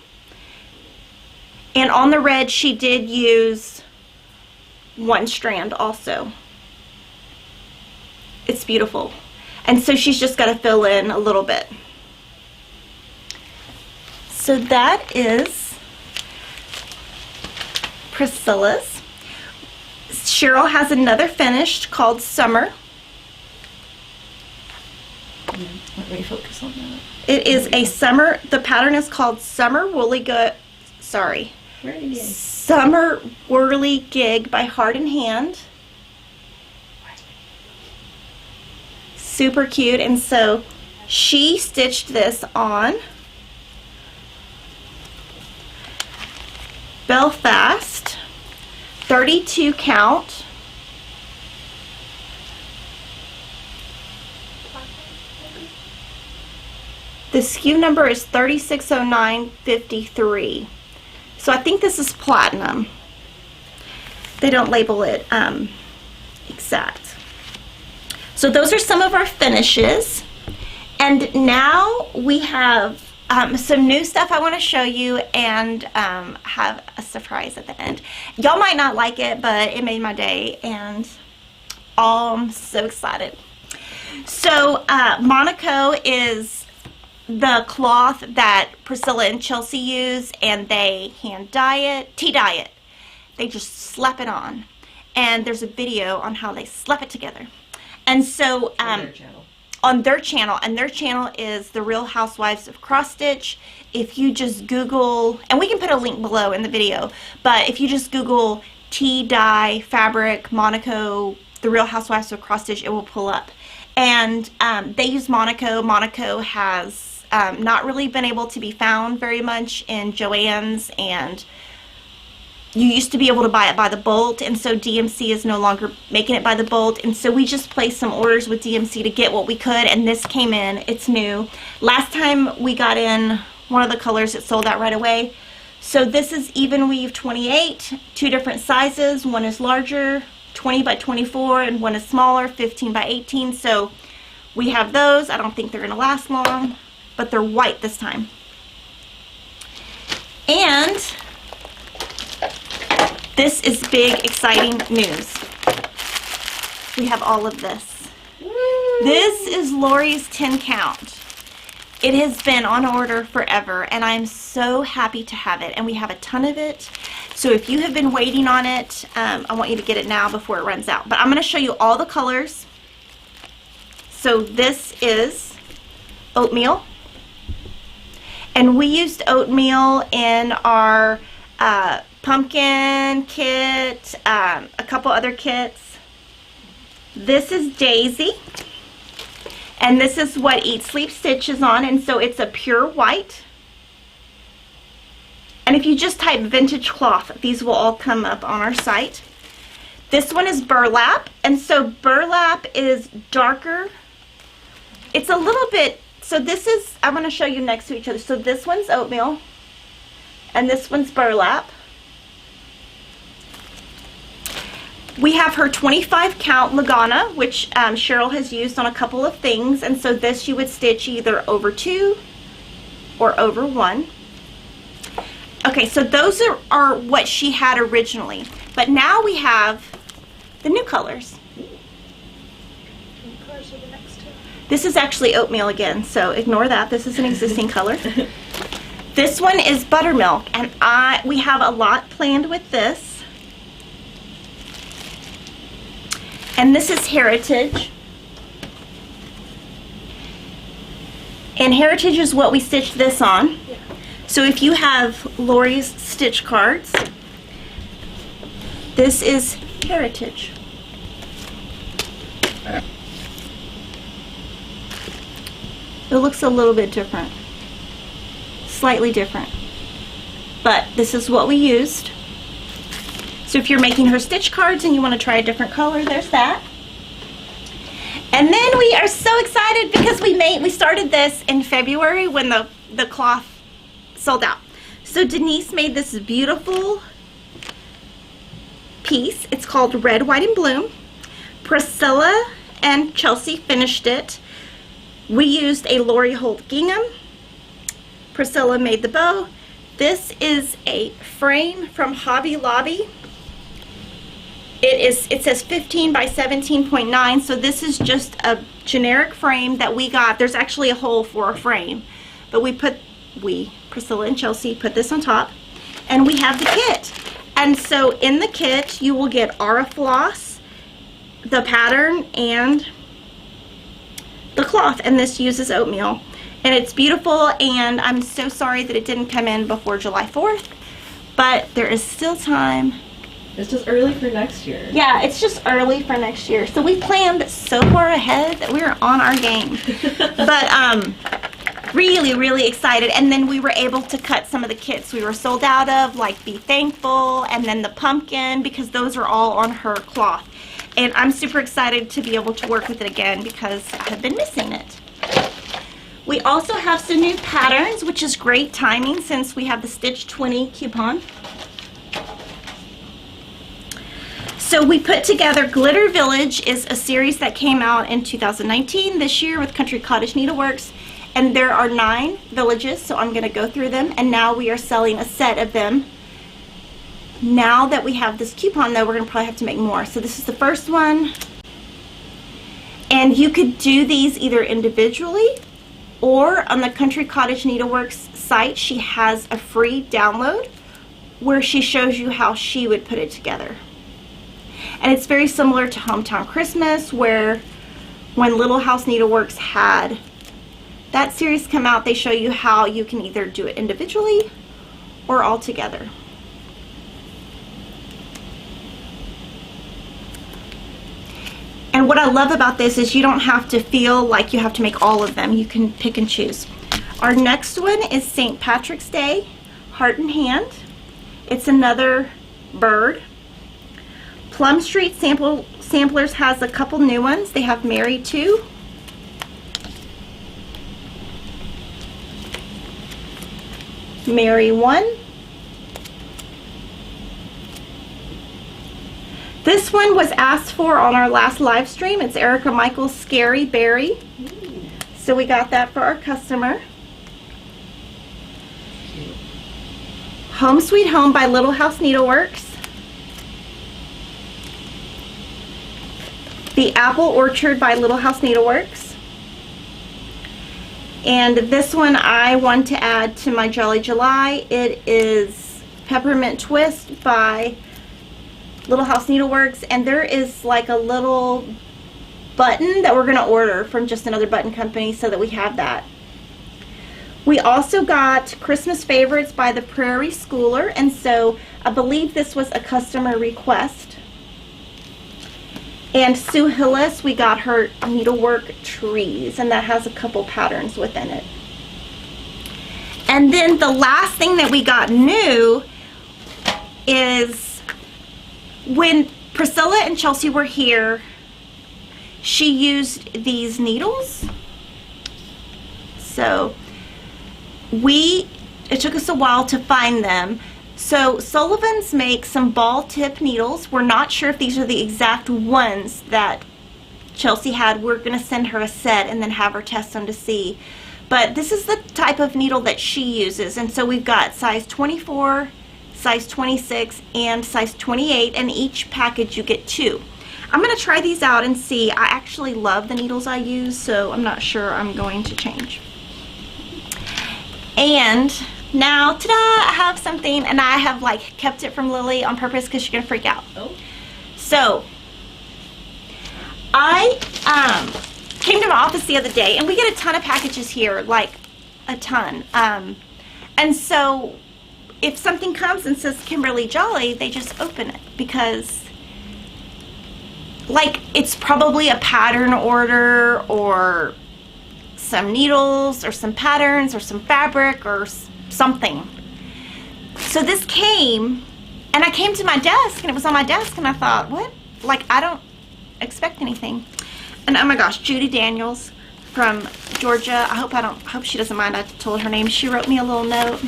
Speaker 2: And on the red, she did use 1 strand also. It's beautiful. And so she's just got to fill in a little bit. So that is Priscilla's. Cheryl has another finished called Summer.
Speaker 1: Let me focus on that.
Speaker 2: It is a summer, the pattern is called Summer Whirligig by Heart and Hand. Super cute. And so she stitched this on Belfast, 32 count. The SKU number is 360953. So I think this is platinum. They don't label it exact. So those are some of our finishes. And now we have some new stuff I want to show you, and have a surprise at the end. Y'all might not like it, but it made my day, and I'm so excited. So Monaco is the cloth that Priscilla and Chelsea use, and they hand dye it, tea dye it. They just slap it on. And there's a video on how they slap it together. And so on their channel, and their channel is The Real Housewives of Cross Stitch. If you just Google, and we can put a link below in the video, but if you just Google tea dye fabric Monaco, The Real Housewives of Cross Stitch, it will pull up. And they use Monaco. Monaco has not really been able to be found very much in Joann's, and you used to be able to buy it by the bolt, and so DMC is no longer making it by the bolt, and so we just placed some orders with DMC to get what we could, and this came in. It's new. Last time we got in one of the colors, it sold out right away. So this is even weave 28, 2 different sizes. One is larger, 20 by 24, and one is smaller, 15 by 18. So we have those. I don't think they're going to last long, but they're white this time. And this is big, exciting news. We have all of this. This is Laurie's 10 count. It has been on order forever, and I'm so happy to have it. And we have a ton of it. So if you have been waiting on it, I want you to get it now before it runs out. But I'm going to show you all the colors. So this is oatmeal. And we used oatmeal in our pumpkin kit, a couple other kits. This is Daisy, and this is what Eat Sleep Stitch is on, and so it's a pure white. And if you just type vintage cloth, these will all come up on our site. This one is burlap, and so burlap is darker. It's a little bit, so this is, I'm going to show you next to each other. So this one's oatmeal, and this one's burlap. We have her 25 count Lagana, which Cheryl has used on a couple of things, and so this you would stitch either over 2 or over 1. Okay, so those are what she had originally. But now we have the new colors.
Speaker 3: What colors are the next two?
Speaker 2: This is actually oatmeal again, so ignore that. This is an existing color. This one is buttermilk, and we have a lot planned with this. And this is Heritage. And Heritage is what we stitched this on.
Speaker 3: Yeah.
Speaker 2: So if you have Laurie's stitch cards, this is Heritage. It looks a little bit different. Slightly different. But this is what we used. So if you're making her stitch cards and you want to try a different color, there's that. And then we are so excited because we started this in February when the cloth sold out. So Denise made this beautiful piece. It's called Red, White, and Bloom. Priscilla and Chelsea finished it. We used a Laurie Holt gingham. Priscilla made the bow. This is a frame from Hobby Lobby. It says 15 by 17.9, so this is just a generic frame that we got. There's actually a hole for a frame, but Priscilla and Chelsea put this on top, and we have the kit. And so in the kit, you will get Aura Floss, the pattern, and the cloth, and this uses oatmeal. And it's beautiful, and I'm so sorry that it didn't come in before July 4th, but there is still time.
Speaker 1: It's just early for next year.
Speaker 2: Yeah, it's just early for next year. So we planned so far ahead that we were on our game. But really, really excited. And then we were able to cut some of the kits we were sold out of, like Be Thankful, and then the pumpkin, because those are all on her cloth. And I'm super excited to be able to work with it again because I have been missing it. We also have some new patterns, which is great timing since we have the Stitch 20 coupon. So we put together Glitter Village is a series that came out in 2019 this year with Country Cottage Needleworks, and there are 9 villages, so I'm going to go through them, and now we are selling a set of them. Now that we have this coupon though, we're going to probably have to make more. So this is the first one, and you could do these either individually or on the Country Cottage Needleworks site. She has a free download where she shows you how she would put it together. And it's very similar to Hometown Christmas, where when Little House Needleworks had that series come out, they show you how you can either do it individually or all together. And what I love about this is you don't have to feel like you have to make all of them. You can pick and choose. Our next one is St. Patrick's Day, Heart in Hand. It's another bird. Plum Street Samplers has a couple new ones. They have Mary 2. Mary 1. This one was asked for on our last live stream. It's Erica Michael's Scary Berry. So we got that for our customer. Home Sweet Home by Little House Needleworks. The Apple Orchard by Little House Needleworks. And this one I want to add to my Jolly July. It is Peppermint Twist by Little House Needleworks, and there is like a little button that we're going to order from just another button company so that we have that. We also got Christmas Favorites by the Prairie Schooler, and so I believe this was a customer request. And Sue Hillis, we got her Needlework Trees, and that has a couple patterns within it. And then the last thing that we got new is when Priscilla and Chelsea were here, she used these needles. So it took us a while to find them. So Sullivan's makes some ball tip needles. We're not sure if these are the exact ones that Chelsea had. We're going to send her a set and then have her test them to see. But this is the type of needle that she uses. And so we've got size 24, size 26, and size 28. And each package you get 2. I'm going to try these out and see. I actually love the needles I use, so I'm not sure I'm going to change. And now, ta-da, I have something, and I have like kept it from Lily on purpose because she's going to freak out.
Speaker 1: Oh.
Speaker 2: So, I came to my office the other day, and we get a ton of packages here, like a ton. And so, if something comes and says Kimberly Jolly, they just open it because, like, it's probably a pattern order or some needles or some patterns or some fabric or something. So this came, and I came to my desk, and it was on my desk, and I thought, what? Like, I don't expect anything. And oh my gosh, Judy Daniels from Georgia. I hope she doesn't mind I told her name. She wrote me a little note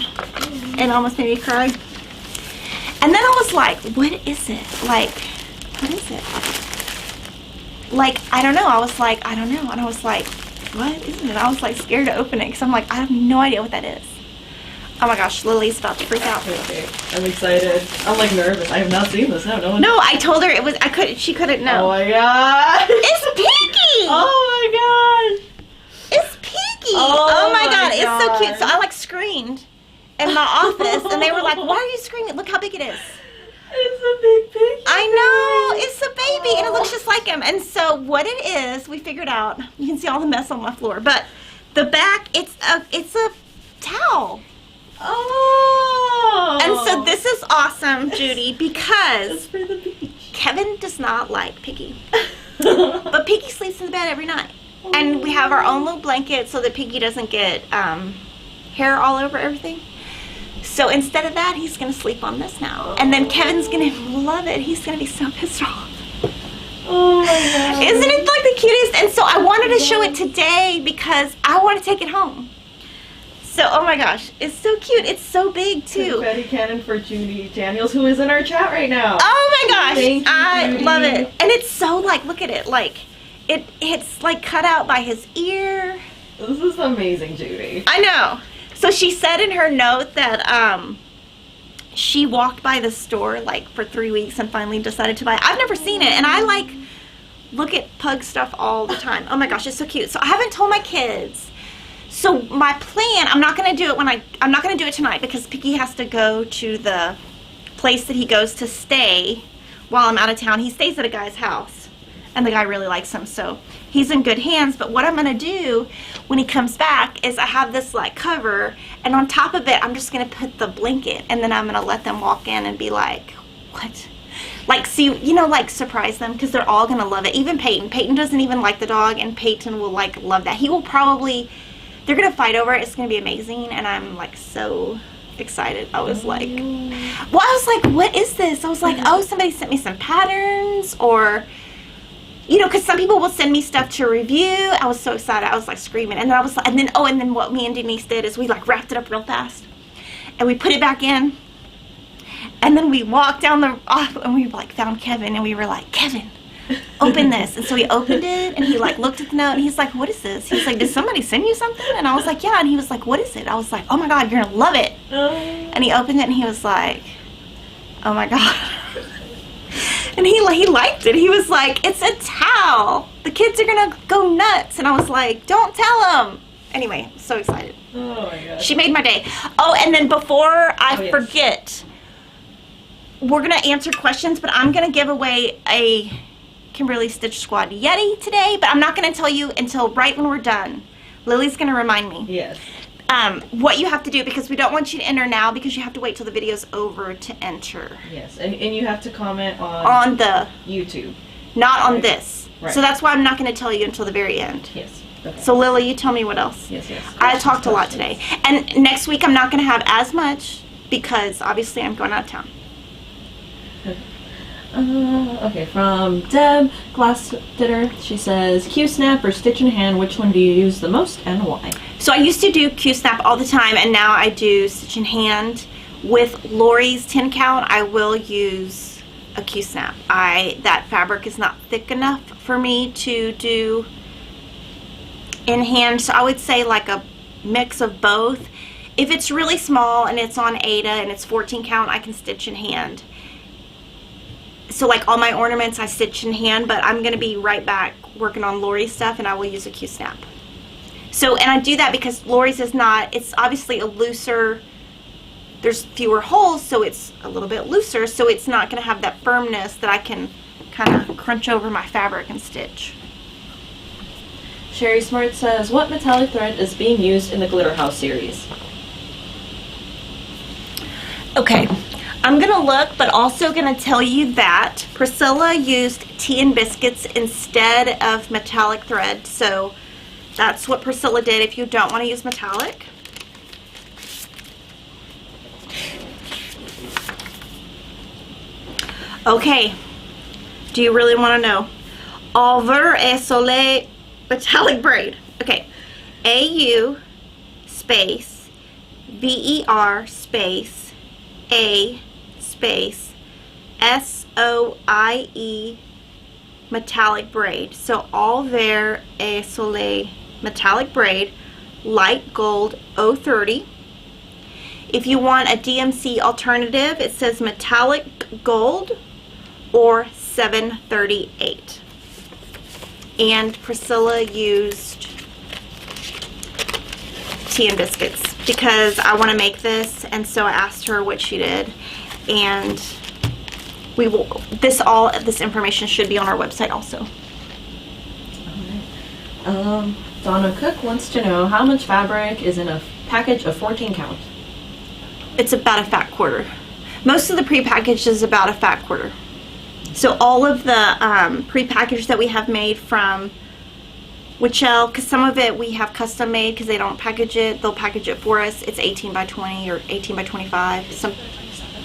Speaker 2: and almost made me cry. And then I was like, what is it? Like, what is it? Like, I don't know. I was like, I don't know. And I was like, what is it? I was like scared to open it because I'm like, I have no idea what that is. Oh my gosh, Lily's about to freak out.
Speaker 1: Okay, I'm excited. I'm like nervous. I have not seen this. No,
Speaker 2: I told her it was, she couldn't know.
Speaker 1: Oh my god.
Speaker 2: It's Pinky!
Speaker 1: Oh my god.
Speaker 2: It's Pinky! Oh my god, it's so cute. So I like screamed in my office and they were like, why are you screaming? Look how big it is.
Speaker 1: It's a big picture.
Speaker 2: I know, it's a baby and it looks just like him. And so what it is, we figured out, you can see all the mess on my floor, but the back, it's a towel.
Speaker 1: Oh.
Speaker 2: And so this is awesome, Judy, because
Speaker 1: it's for the beach.
Speaker 2: Kevin does not like Piggy. But Piggy sleeps in the bed every night. And we have our own little blanket so that Piggy doesn't get hair all over everything. So instead of that, he's going to sleep on this now. And then Kevin's going to love it. He's going to be so pissed off.
Speaker 1: Oh my god.
Speaker 2: Isn't it like the cutest? And so I wanted to show it today because I want to take it home. So, oh my gosh, it's so cute. It's so big too.
Speaker 1: Confetti cannon for Judy Daniels, who is in our chat right now.
Speaker 2: Oh my gosh,
Speaker 1: Thank you,
Speaker 2: I
Speaker 1: Judy.
Speaker 2: love it. And it's so like, look at it, like, it's like cut out by his ear.
Speaker 1: This is amazing, Judy.
Speaker 2: I know. So she said in her note that she walked by the store like for 3 weeks and finally decided to buy it. I've never seen it, and I like look at pug stuff all the time. Oh my gosh, it's so cute. So I haven't told my kids. So my plan, I'm not going to do it I'm not going to do it tonight because Piggy has to go to the place that he goes to stay while I'm out of town. He stays at a guy's house and the guy really likes him, so he's in good hands. But what I'm going to do when he comes back is I have this like cover, and on top of it I'm just going to put the blanket, and then I'm going to let them walk in and be like, what? Like, see, you know, like surprise them because they're all going to love it. Even Peyton. Peyton doesn't even like the dog, and Peyton will like love that. He will probably... They're going to fight over it. It's going to be amazing. And I'm like so excited. I was like, well, I was like, what is this? I was like, oh, somebody sent me some patterns, or, you know, because some people will send me stuff to review. I was so excited. I was like screaming. And then I was like, and then what me and Denise did is we like wrapped it up real fast and we put it back in. And then we walked down the off and we like found Kevin and we were like, Kevin, open this. And so he opened it and he like looked at the note and he's like, what is this? He's like, did somebody send you something? And I was like, yeah. And he was like, what is it? I was like, oh my god, you're gonna love it. And he opened it and he was like, oh my god. And he liked it. He was like, it's a towel, the kids are gonna go nuts. And I was like, don't tell them. Anyway, so excited.
Speaker 1: Oh my god.
Speaker 2: She made my day. Oh, and then before I forget, we're gonna answer questions, but I'm gonna give away a Kimberly Stitch Squad Yeti today, but I'm not going to tell you until right when we're done. Lily's going to remind me.
Speaker 1: Yes.
Speaker 2: What you have to do, because we don't want you to enter now because you have to wait till the video's over to enter.
Speaker 1: Yes, and you have to comment on
Speaker 2: the
Speaker 1: YouTube.
Speaker 2: Not on this.
Speaker 1: Right.
Speaker 2: So that's why I'm not going to tell you until the very end.
Speaker 1: Yes. Okay.
Speaker 2: So Lily, you tell me what else.
Speaker 1: Yes.
Speaker 2: I talked a lot today. And next week I'm not going to have as much because obviously I'm going out of town.
Speaker 1: Okay, from Deb Glass Dinner, she says, Q-snap or stitch in hand, which one do you use the most and why?
Speaker 2: So I used to do Q-snap all the time, and now I do stitch in hand. With Laurie's 10 count, I will use a Q-snap. That fabric is not thick enough for me to do in hand, so I would say like a mix of both. If it's really small and it's on Ada and it's 14 count, I can stitch in hand. So like all my ornaments I stitch in hand, but I'm going to be right back working on Laurie's stuff, and I will use a Q-snap. So, and I do that because Laurie's is not, it's obviously a looser, there's fewer holes, so it's a little bit looser, so it's not going to have that firmness that I can kind of crunch over my fabric and stitch.
Speaker 1: Sherry Smart says, what metallic thread is being used in the Glitter House series?
Speaker 2: Okay, I'm going to look, but also going to tell you that Priscilla used tea and biscuits instead of metallic thread, so that's what Priscilla did if you don't want to use metallic. Okay, do you really want to know? Envers et Soleil metallic braid. Okay, AU space VER space A space SOIE metallic braid. So Envers et Soleil metallic braid, light gold 030. If you want a DMC alternative, it says metallic gold or 738. And Priscilla used tea and biscuits because I want to make this, and so I asked her what she did, and we will, this information should be on our website also.
Speaker 1: Alright. Donna Cook wants to know how much fabric is in a package of 14 count.
Speaker 2: It's about a fat quarter. Most of the pre-packaged is about a fat quarter. So all of the pre-packaged that we have made from WICHELT, because some of it we have custom made because they don't package it, they'll package it for us. It's 18 by 20 or 18 by 25, some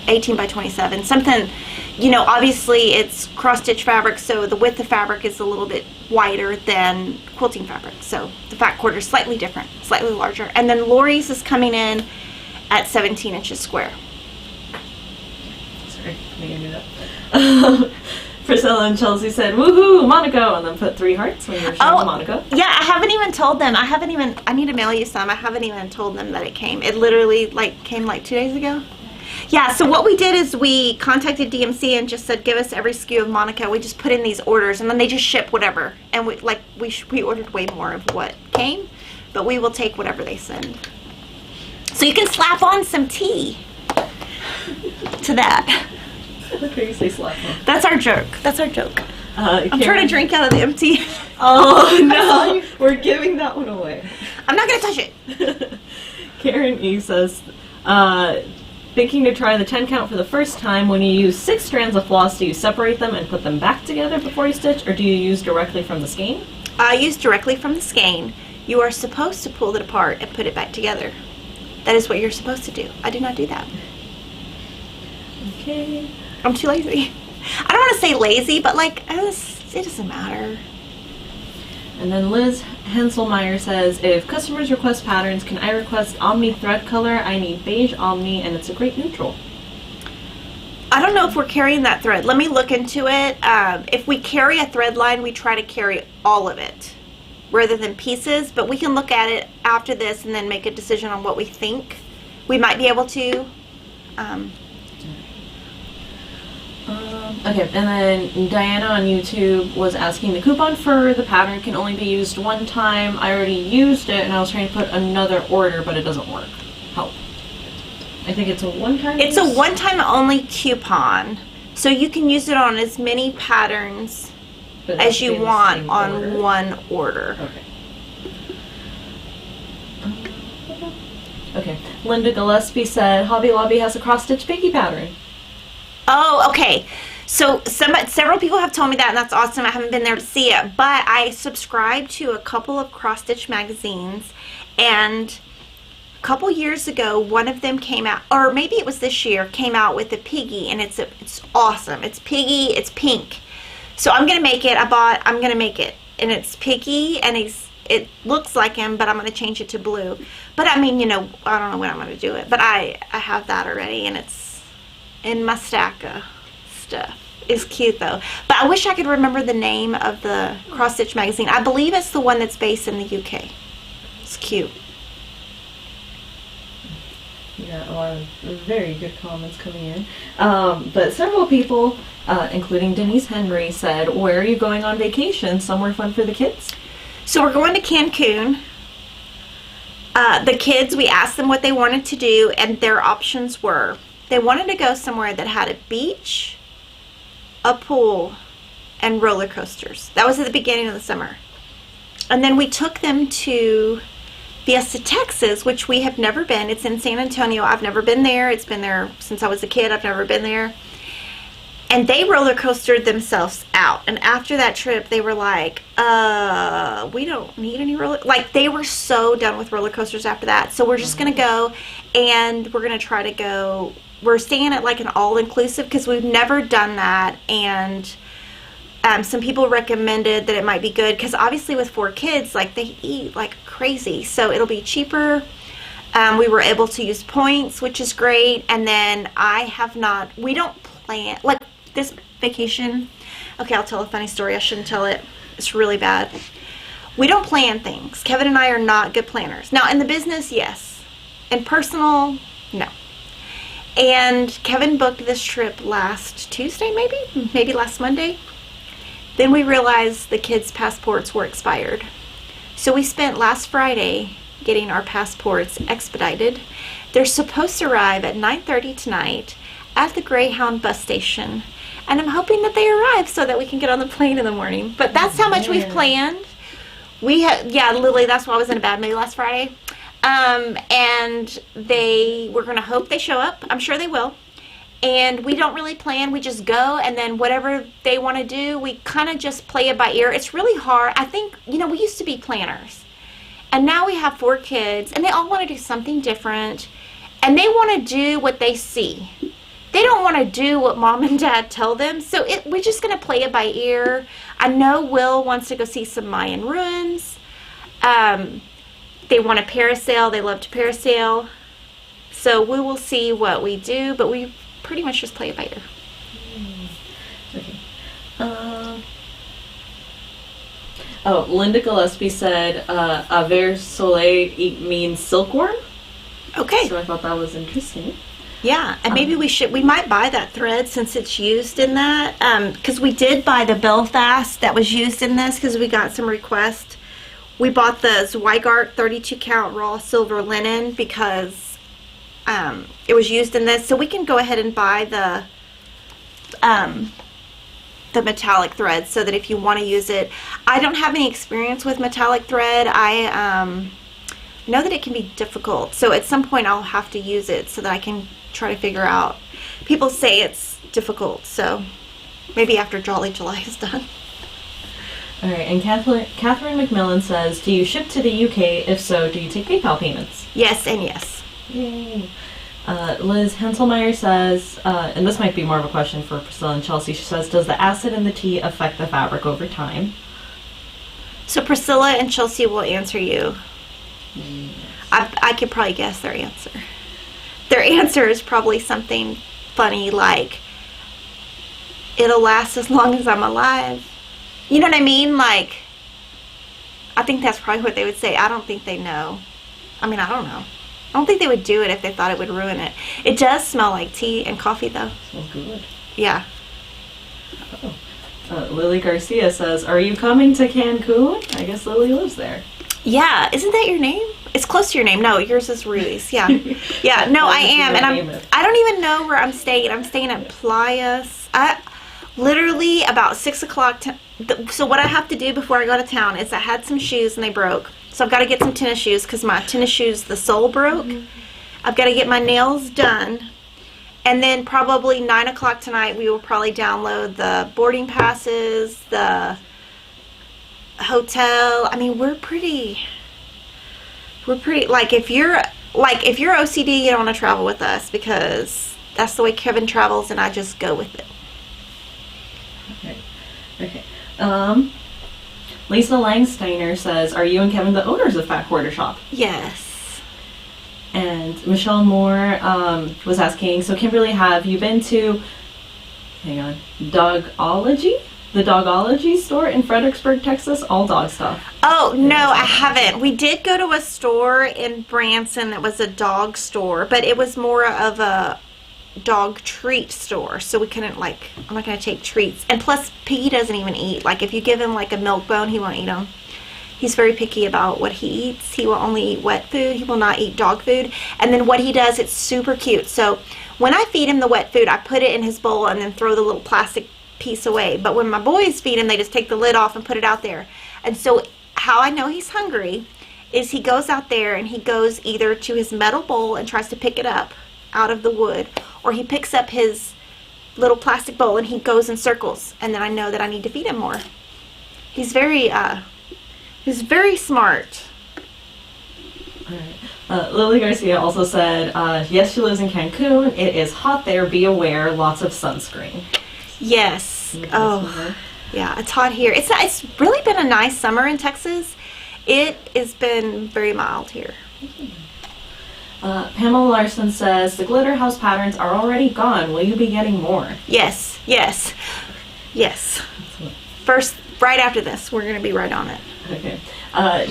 Speaker 2: 18 by 27, something, you know, obviously it's cross stitch fabric, so the width of fabric is a little bit wider than quilting fabric. So the fat quarter is slightly different, slightly larger. And then Laurie's is coming in at 17 inches square.
Speaker 1: Sorry, I knew that. Priscilla and Chelsea said, woohoo, Monaco, and then put 3 hearts when you were showing Monaco.
Speaker 2: Yeah, I haven't even told them. I need to mail you some. I haven't even told them that it came. It literally came like 2 days ago. Yeah, so what we did is we contacted DMC and just said, give us every SKU of Monaco. We just put in these orders, and then they just ship whatever. And we ordered way more of what came, but we will take whatever they send. So you can slap on some tea to that.
Speaker 1: Look how you say slap on.
Speaker 2: That's our joke. That's our joke. I'm trying to drink out of the empty.
Speaker 1: Oh no, we're giving that one away.
Speaker 2: I'm not going to touch it.
Speaker 1: Karen E says, thinking to try the 10 count for the first time. When you use 6 strands of floss, do you separate them and put them back together before you stitch, or do you use directly from the skein?
Speaker 2: I use directly from the skein. You are supposed to pull it apart and put it back together. That is what you're supposed to do. I do not do that.
Speaker 1: Okay.
Speaker 2: I'm too lazy. I don't want to say lazy, but like, it doesn't matter.
Speaker 1: And then Liz Henselmeyer says, if customers request patterns, can I request Omni thread color? I need beige Omni, and it's a great neutral.
Speaker 2: I don't know if we're carrying that thread. Let me look into it. If we carry a thread line, we try to carry all of it rather than pieces, but we can look at it after this and then make a decision on what we think we might be able to.
Speaker 1: Okay, and then Diana on YouTube was asking, the coupon for the pattern can only be used one time. I already used it, and I was trying to put another order, but it doesn't work. Help. I think it's a one-time
Speaker 2: It's a one-time only coupon, so you can use it on as many patterns as you want on one order.
Speaker 1: Okay. Okay. Linda Gillespie said, Hobby Lobby has a cross-stitch piggy pattern.
Speaker 2: Oh, okay. So several people have told me that, and that's awesome. I haven't been there to see it, but I subscribe to a couple of cross-stitch magazines, and a couple years ago, one of them came out, or maybe it was this year, came out with a piggy, and it's awesome. It's piggy, it's pink. So I'm gonna make it. I'm gonna make it, and it's piggy, and it looks like him, but I'm gonna change it to blue. But I mean, you know, I don't know when I'm gonna do it, but I have that already, and it's in my stack of stuff. It's cute though. But I wish I could remember the name of the cross stitch magazine. I believe it's the one that's based in the UK. It's cute.
Speaker 1: Yeah, a lot of very good comments coming in. But several people, including Denise Henry, said, where are you going on vacation? Somewhere fun for the kids?
Speaker 2: So we're going to Cancun. The kids, we asked them what they wanted to do, and their options were, they wanted to go somewhere that had a beach, a pool, and roller coasters. That was at the beginning of the summer. And then we took them to Fiesta, Texas, which we have never been. It's in San Antonio. I've never been there. It's been there since I was a kid. I've never been there. And they roller coastered themselves out. And after that trip, they were like, we don't need any roller... Like, they were so done with roller coasters after that. So we're just going to go, and we're going to try to go... We're staying at, like, an all-inclusive, because we've never done that. And some people recommended that it might be good, because obviously with 4 kids, like, they eat like crazy. So it'll be cheaper. We were able to use points, which is great. And then we don't plan... Like, this vacation, okay, I'll tell a funny story. I shouldn't tell it. It's really bad. We don't plan things. Kevin and I are not good planners. Now, in the business, yes. In personal, no. And Kevin booked this trip last Tuesday, maybe last Monday. Then we realized the kids' passports were expired. So we spent last Friday getting our passports expedited. They're supposed to arrive at 9:30 tonight at the Greyhound bus station. And I'm hoping that they arrive so that we can get on the plane in the morning. But that's how much we've planned. Literally, that's why I was in a bad mood last Friday. And we're going to hope they show up. I'm sure they will. And we don't really plan. We just go, and then whatever they want to do, we kind of just play it by ear. It's really hard. I think, we used to be planners. And now we have 4 kids, and they all want to do something different. And they want to do what they see. They don't want to do what mom and dad tell them. So we're just going to play it by ear. I know Will wants to go see some Mayan ruins. They want to parasail. They love to parasail. So we will see what we do. But we pretty much just play it by ear.
Speaker 1: Okay. Linda Gillespie said, Aver Soleil means silkworm.
Speaker 2: Okay.
Speaker 1: So I thought that was interesting.
Speaker 2: Yeah, and maybe we might buy that thread since it's used in that, because we did buy the Belfast that was used in this because we got some requests. We bought the Zweigart 32 count raw silver linen because it was used in this, so we can go ahead and buy the metallic thread so that if you want to use it. I don't have any experience with metallic thread. I know that it can be difficult, so at some point I'll have to use it so that I can try to figure out. People say it's difficult, so maybe after Jolly July is done.
Speaker 1: All right, and Catherine McMillan says, do you ship to the UK? If so, do you take PayPal payments?
Speaker 2: Yes and yes.
Speaker 1: Yay. Liz Henselmeyer says, and this might be more of a question for Priscilla and Chelsea, she says, does the acid in the tea affect the fabric over time?
Speaker 2: So Priscilla and Chelsea will answer you.
Speaker 1: Yes.
Speaker 2: I could probably guess their answer. Their answer is probably something funny like, it'll last as long as I'm alive. You know what I mean? Like, I think that's probably what they would say. I don't think they know. I mean, I don't know. I don't think they would do it if they thought it would ruin it. It does smell like tea and coffee, though.
Speaker 1: Smells good.
Speaker 2: Yeah.
Speaker 1: Lily Garcia says, are you coming to Cancun? I guess Lily lives there.
Speaker 2: Yeah. Isn't that your name? It's close to your name. No, yours is Ruiz. Yeah. Yeah. No, I am. And I don't even know where I'm staying. I'm staying at Playas. Literally about 6 o'clock. So what I have to do before I go to town is I had some shoes and they broke. So I've got to get some tennis shoes because my tennis shoes, the sole broke. Mm-hmm. I've got to get my nails done. And then probably 9 o'clock tonight, we will probably download the boarding passes, the hotel. I mean, we're pretty, like if you're OCD, you don't want to travel with us because that's the way Kevin travels and I just go with it.
Speaker 1: Okay. Lisa Langsteiner says, are you and Kevin the owners of Fat Quarter Shop?
Speaker 2: Yes.
Speaker 1: And Michelle Moore was asking, so Kimberly, have you been to, Dogology? the Dogology store in Fredericksburg, Texas, all dog stuff.
Speaker 2: Oh, no, I haven't. We did go to a store in Branson that was a dog store, but it was more of a dog treat store, so we couldn't, like, I'm not going to take treats. And plus, Piggy doesn't even eat. Like, if you give him, like, a milk bone, he won't eat them. He's very picky about what he eats. He will only eat wet food. He will not eat dog food. And then what he does, it's super cute. So when I feed him the wet food, I put it in his bowl and then throw the little plastic piece away. But when my boys feed him, they just take the lid off and put it out there. And so how I know he's hungry is he goes out there and he goes either to his metal bowl and tries to pick it up out of the wood, or he picks up his little plastic bowl and he goes in circles, and then I know that I need to feed him more. He's very smart.
Speaker 1: All right. Lily Garcia also said, yes, she lives in Cancun. It is hot there. Be aware. Lots of sunscreen.
Speaker 2: Yes. Oh, yeah, it's hot here. It's really been a nice summer in Texas. It has been very mild here.
Speaker 1: Pamela Larson says, the glitter house patterns are already gone. Will you be getting more?
Speaker 2: Yes, yes, yes. First, right after this, we're going to be right on it.
Speaker 1: Okay.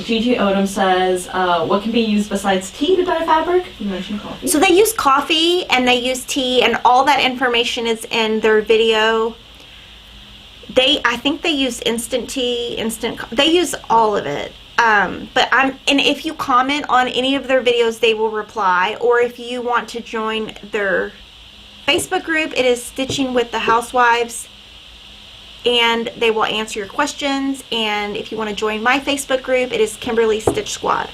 Speaker 1: Gigi Odom says, what can be used besides tea to dye fabric? You mentioned coffee.
Speaker 2: So they use coffee and they use tea, and all that information is in their video. I think they use instant tea, they use all of it. And if you comment on any of their videos, they will reply. Or if you want to join their Facebook group, it is Stitching with the Housewives, and they will answer your questions. And if you want to join my Facebook group, it is Kimberly Stitch Squad.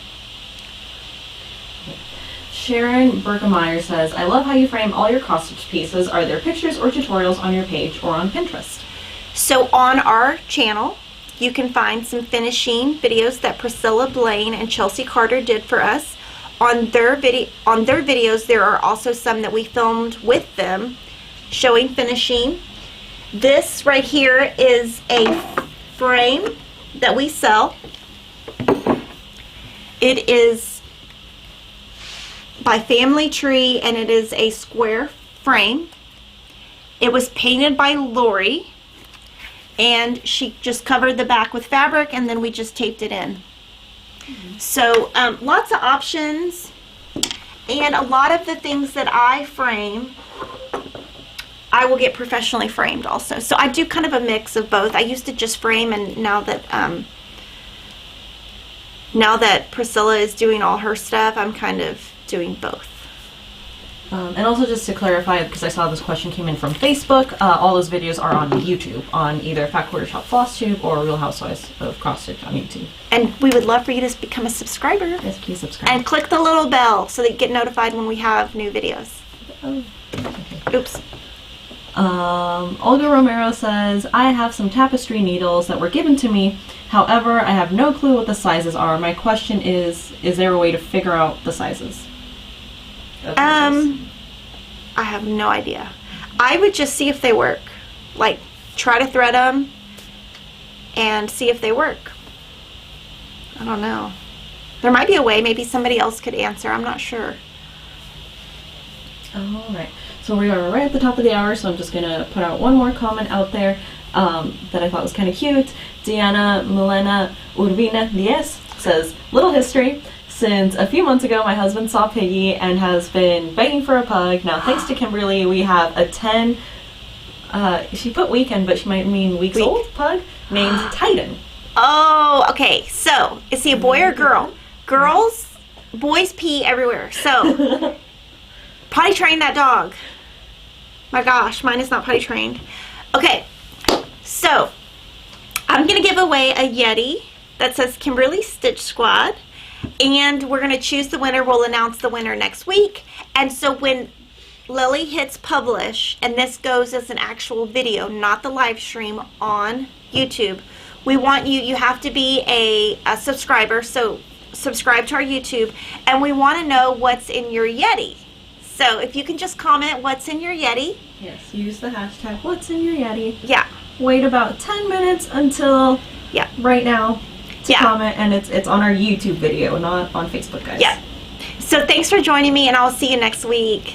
Speaker 1: Sharon Bergemeyer says, I love how you frame all your cross stitch pieces. Are there pictures or tutorials on your page or on Pinterest?
Speaker 2: So on our channel, you can find some finishing videos that Priscilla Blaine and Chelsea Carter did for us. On their videos, there are also some that we filmed with them showing finishing. This right here is a frame that we sell. It is by Family Tree, and it is a square frame. It was painted by Laurie, and she just covered the back with fabric, and then we just taped it in. So lots of options, and a lot of the things that I frame, I will get professionally framed also. So I do kind of a mix of both. I used to just frame, and now that Priscilla is doing all her stuff, I'm kind of doing both.
Speaker 1: And also just to clarify, because I saw this question came in from Facebook, all those videos are on YouTube, on either Fat Quarter Shop FlossTube or Real Housewives of Cross Stitch on YouTube.
Speaker 2: And we would love for you to become a subscriber.
Speaker 1: Yes, please subscribe.
Speaker 2: And click the little bell so that you get notified when we have new videos.
Speaker 1: Oh, okay.
Speaker 2: Oops.
Speaker 1: Olga Romero says, I have some tapestry needles that were given to me. However, I have no clue what the sizes are. My question is there a way to figure out the sizes?
Speaker 2: I have no idea. I would just see if they work. Like, try to thread them and see if they work. I don't know. There might be a way. Maybe somebody else could answer. I'm not sure.
Speaker 1: Alright. So we are right at the top of the hour, so I'm just going to put out one more comment out there that I thought was kind of cute. Diana Milena Urbina Diaz says, little history. Since a few months ago, my husband saw Piggy and has been begging for a pug. Now, thanks to Kimberly, we have a 10, she put weekend, but she might mean weeks old pug, named Titan.
Speaker 2: Oh, okay. So, is he a boy or girl? Girls, boys pee everywhere. So, potty train that dog. My gosh, mine is not potty trained. Okay, so, I'm going to give away a Yeti that says Kimberly Stitch Squad. And we're going to choose the winner. We'll announce the winner next week. And so when Lily hits publish, and this goes as an actual video, not the live stream on YouTube, we want you have to be a subscriber, so subscribe to our YouTube, and we want to know what's in your Yeti. So if you can just comment what's in your Yeti.
Speaker 1: Yes, use the hashtag what's in your Yeti.
Speaker 2: Yeah.
Speaker 1: Wait about 10 minutes until right now. Comment, and it's on our YouTube video, not on Facebook, guys.
Speaker 2: Yeah. So thanks for joining me, and I'll see you next week.